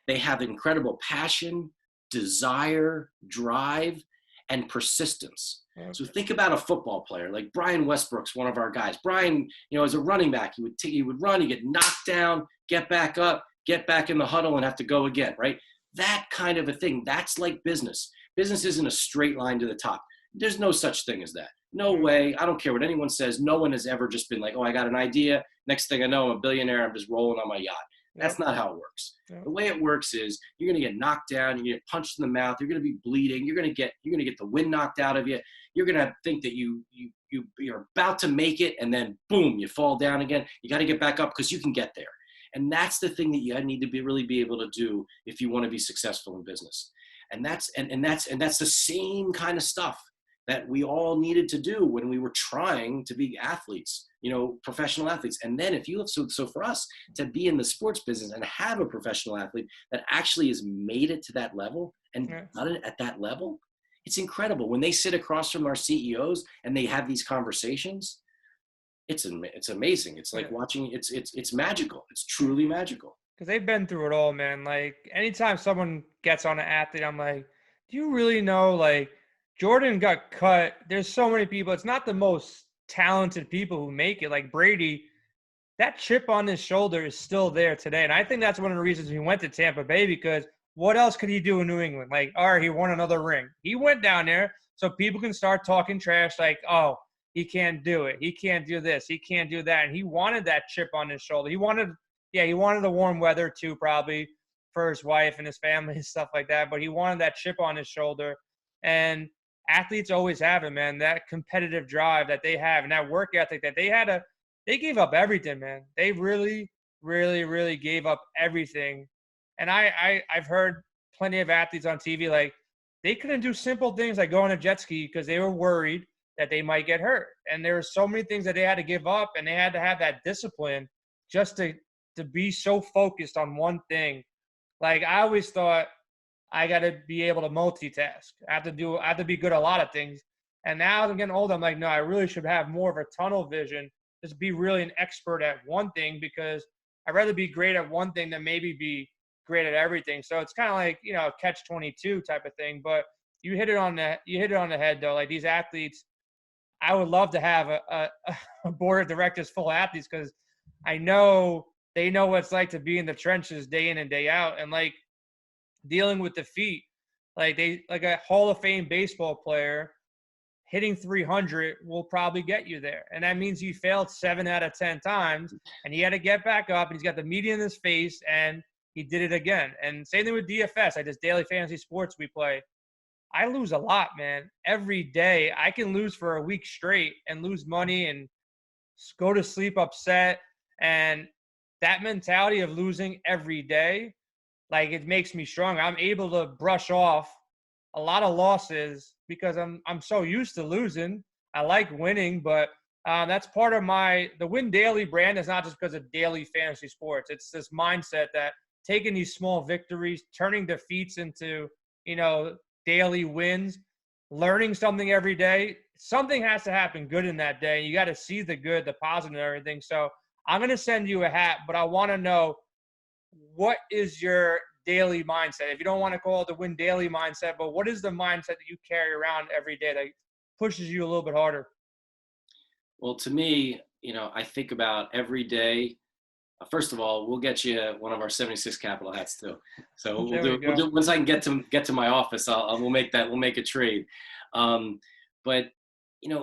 They have incredible passion, desire, drive, and persistence. Okay. So think about a football player like Brian Westbrook's one of our guys. Brian, as a running back, he would run, he'd get knocked down, get back up, get back in the huddle, and have to go again, right? That kind of a thing. That's like business. Business isn't a straight line to the top. There's no such thing as that. No way. I don't care what anyone says. No one has ever just been like, oh, I got an idea. Next thing I know, I'm a billionaire. I'm just rolling on my yacht. That's not how it works. The way it works is you're going to get knocked down. You're going to get punched in the mouth. You're going to be bleeding. You're going to get the wind knocked out of you. You're going to think that you're about to make it, and then boom, you fall down again. You got to get back up because you can get there. And that's the thing that you need to really be able to do if you want to be successful in business. And that's the same kind of stuff that we all needed to do when we were trying to be athletes, professional athletes. And then so for us to be in the sports business and have a professional athlete that actually has made it to that level and done it at that level, it's incredible. When they sit across from our CEOs and they have these conversations, it's amazing. It's like watching, it's magical. It's truly magical. because they've been through it all, man. Like anytime someone gets on an athlete, I'm like, do you really know? Like Jordan got cut. There's so many people. It's not the most talented people who make it. Like Brady, that chip on his shoulder is still there today. And I think that's one of the reasons he went to Tampa Bay, because what else could he do in New England? Like, all right, he won another ring. He went down there so people can start talking trash like, oh, he can't do it. He can't do this. He can't do that. And he wanted that chip on his shoulder. He wanted the warm weather too, probably for his wife and his family and stuff like that. But he wanted that chip on his shoulder. And athletes always have it, man. That competitive drive that they have and that work ethic that they gave up everything, man. They really, really, really gave up everything. And I've heard plenty of athletes on TV, like they couldn't do simple things like go on a jet ski because they were worried that they might get hurt. And there were so many things that they had to give up, and they had to have that discipline just to be so focused on one thing. Like I always thought I got to be able to multitask. I have to be good at a lot of things. And now as I'm getting older, I'm like, no, I really should have more of a tunnel vision, just be really an expert at one thing, because I'd rather be great at one thing than maybe be great at everything. So it's kind of like, a catch-22 type of thing. But you hit it on the head though. Like these athletes, I would love to have a board of directors full of athletes, because I know they know what it's like to be in the trenches day in and day out, and like dealing with defeat. Like a Hall of Fame baseball player hitting 300 will probably get you there. And that means he failed 7 out of 10 times, and he had to get back up, and he's got the media in his face, and he did it again. And same thing with DFS. I just daily fantasy sports we play. I lose a lot, man. Every day I can lose for a week straight and lose money and go to sleep upset. And that mentality of losing every day, like it makes me stronger. I'm able to brush off a lot of losses because I'm so used to losing. I like winning, but that's part of the Win Daily brand is not just because of daily fantasy sports. It's this mindset that taking these small victories, turning defeats into, daily wins, learning something every day. Something has to happen good in that day. You got to see the good, the positive, and everything. So I'm going to send you a hat, but I want to know, what is your daily mindset? If you don't want to call it the Win Daily mindset, but what is the mindset that you carry around every day that pushes you a little bit harder? Well, to me, I think about every day. First of all, we'll get you one of our 76 Capital hats too. So we'll do once I can get to my office. We'll make a trade. But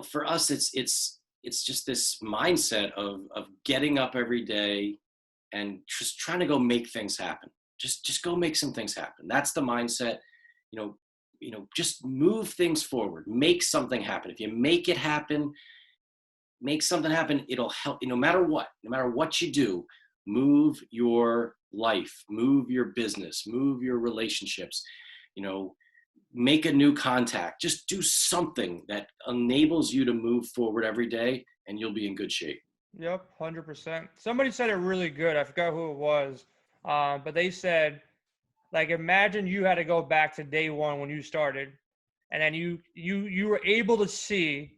for us, it's just this mindset of getting up every day and just trying to go make things happen. Just go make some things happen. That's the mindset. Just move things forward. Make something happen. If you make it happen, make something happen. It'll help. No matter what you do, move your life, move your business, move your relationships. Make a new contact. Just do something that enables you to move forward every day, and you'll be in good shape. Yep, 100%. Somebody said it really good. I forgot who it was, but they said, like, imagine you had to go back to day one when you started, and then you were able to see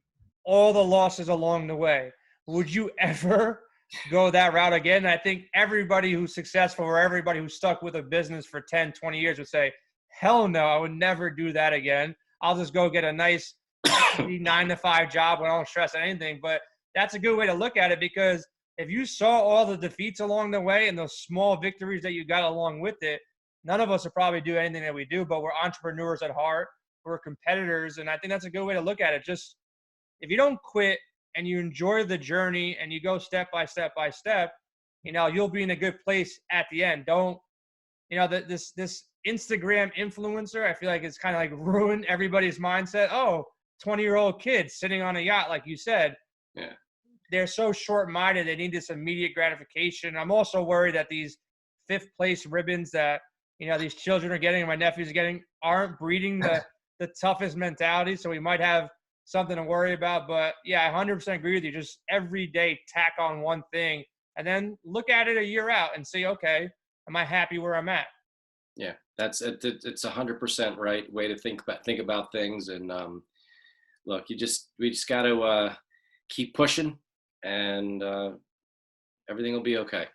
all the losses along the way. Would you ever go that route again? And I think everybody who's successful or everybody who's stuck with a business for 10, 20 years would say, hell no, I would never do that again. I'll just go get a nice 9-to-5 job where I don't stress anything. But that's a good way to look at it, because if you saw all the defeats along the way and those small victories that you got along with it, none of us would probably do anything that we do, but we're entrepreneurs at heart. We're competitors. And I think that's a good way to look at it. Just if you don't quit and you enjoy the journey and you go step by step by step, you'll be in a good place at the end. Don't, this Instagram influencer, I feel like it's kind of like ruined everybody's mindset. Oh, 20-year-old kids sitting on a yacht, like you said. Yeah. They're so short-minded. They need this immediate gratification. I'm also worried that these fifth place ribbons that, these children are getting and my nephews are getting aren't breeding the toughest mentality. So we might have something to worry about. But yeah, I 100% agree with you. Just every day tack on one thing and then look at it a year out and say, okay, am I happy where I'm at? Yeah, it's 100% right way to think about things. And look, we just got to keep pushing, and everything will be okay.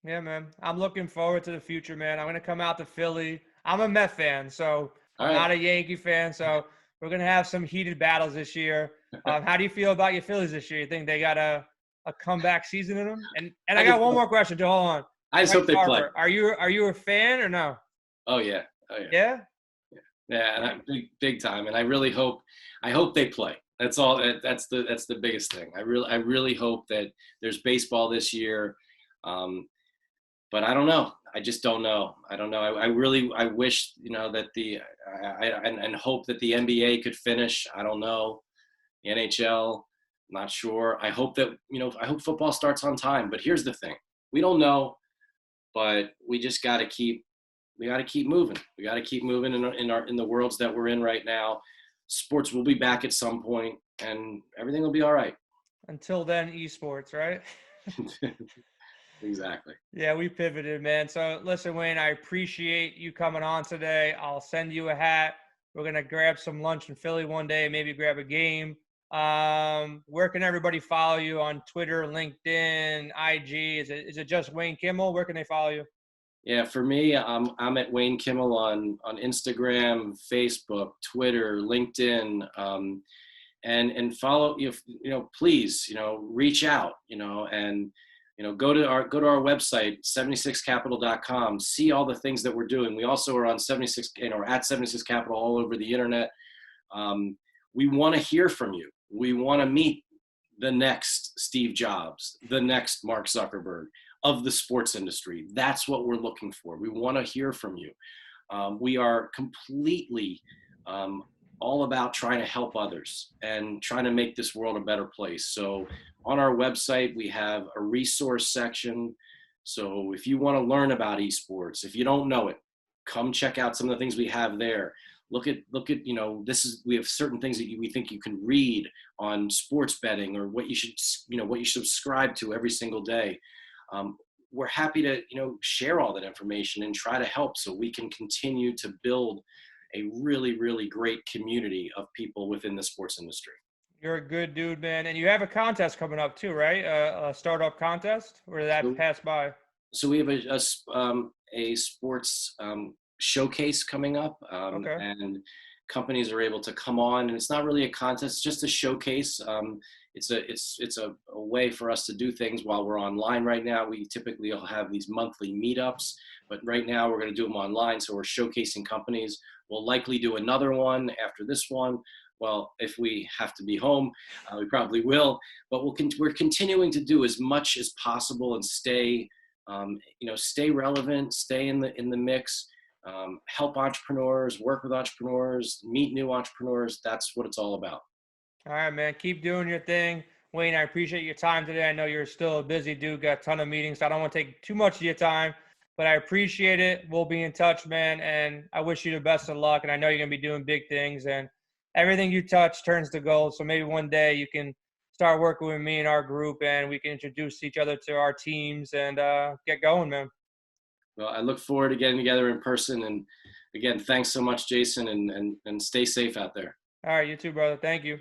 Yeah, man. I'm looking forward to the future, man. I'm gonna come out to Philly. I'm a Met fan, so All I'm right. not a Yankee fan. So we're gonna have some heated battles this year. How do you feel about your Phillies this year? You think they got a comeback season in them? And I I got just one more question. Joe, hold on. I just hope Bryce they play. Harper, are you a fan or no? Oh yeah. Oh yeah. Yeah. Yeah, and big time. And I hope they play. That's all. That's the biggest thing. I really hope that there's baseball this year. But I don't know. I just don't know. I don't know. I wish, that and hope that the NBA could finish. I don't know. The NHL, not sure. I hope that, I hope football starts on time. But here's the thing. We don't know, but we just got to keep moving. We got to keep moving in the worlds that we're in right now. Sports will be back at some point and everything will be all right. Until then, esports, right? Exactly. Yeah, we pivoted, man. So listen, Wayne, I appreciate you coming on today. I'll send you a hat. We're gonna grab some lunch in Philly one day, maybe grab a game. Where can everybody follow you on Twitter, LinkedIn, IG? Is it just Wayne Kimmel? Where can they follow you? Yeah, for me, I'm at Wayne Kimmel on Instagram, Facebook, Twitter, LinkedIn, and follow. Please, reach out, and go to our website 76capital.com. See all the things that we're doing. We also are on 76, at 76 Capital all over the internet. We want to hear from you. We want to meet the next Steve Jobs, the next Mark Zuckerberg of the sports industry. That's what we're looking for. We want to hear from you. We are completely all about trying to help others and trying to make this world a better place. So on our website, we have a resource section. So if you want to learn about esports, if you don't know it, come check out some of the things we have there. Look at, we have certain things that we think you can read on sports betting or what you should subscribe to every single day. We're happy to, share all that information and try to help so we can continue to build a really, really great community of people within the sports industry. You're a good dude, man. And you have a contest coming up too, right? A startup contest, or did that pass by? So we have a sports showcase coming up, Okay. and companies are able to come on, and it's not really a contest, it's just a showcase. It's a way for us to do things while we're online right now. We typically will have these monthly meetups, but right now we're going to do them online. So we're showcasing companies. We'll likely do another one after this one. Well, if we have to be home, we probably will. But we're continuing to do as much as possible and stay relevant, stay in the mix, help entrepreneurs, work with entrepreneurs, meet new entrepreneurs. That's what it's all about. All right, man. Keep doing your thing. Wayne, I appreciate your time today. I know you're still a busy dude, got a ton of meetings, so I don't want to take too much of your time, but I appreciate it. We'll be in touch, man, and I wish you the best of luck, and I know you're going to be doing big things, and everything you touch turns to gold, so maybe one day you can start working with me and our group, and we can introduce each other to our teams and get going, man. Well, I look forward to getting together in person, and again, thanks so much, Jason, and stay safe out there. All right, you too, brother. Thank you.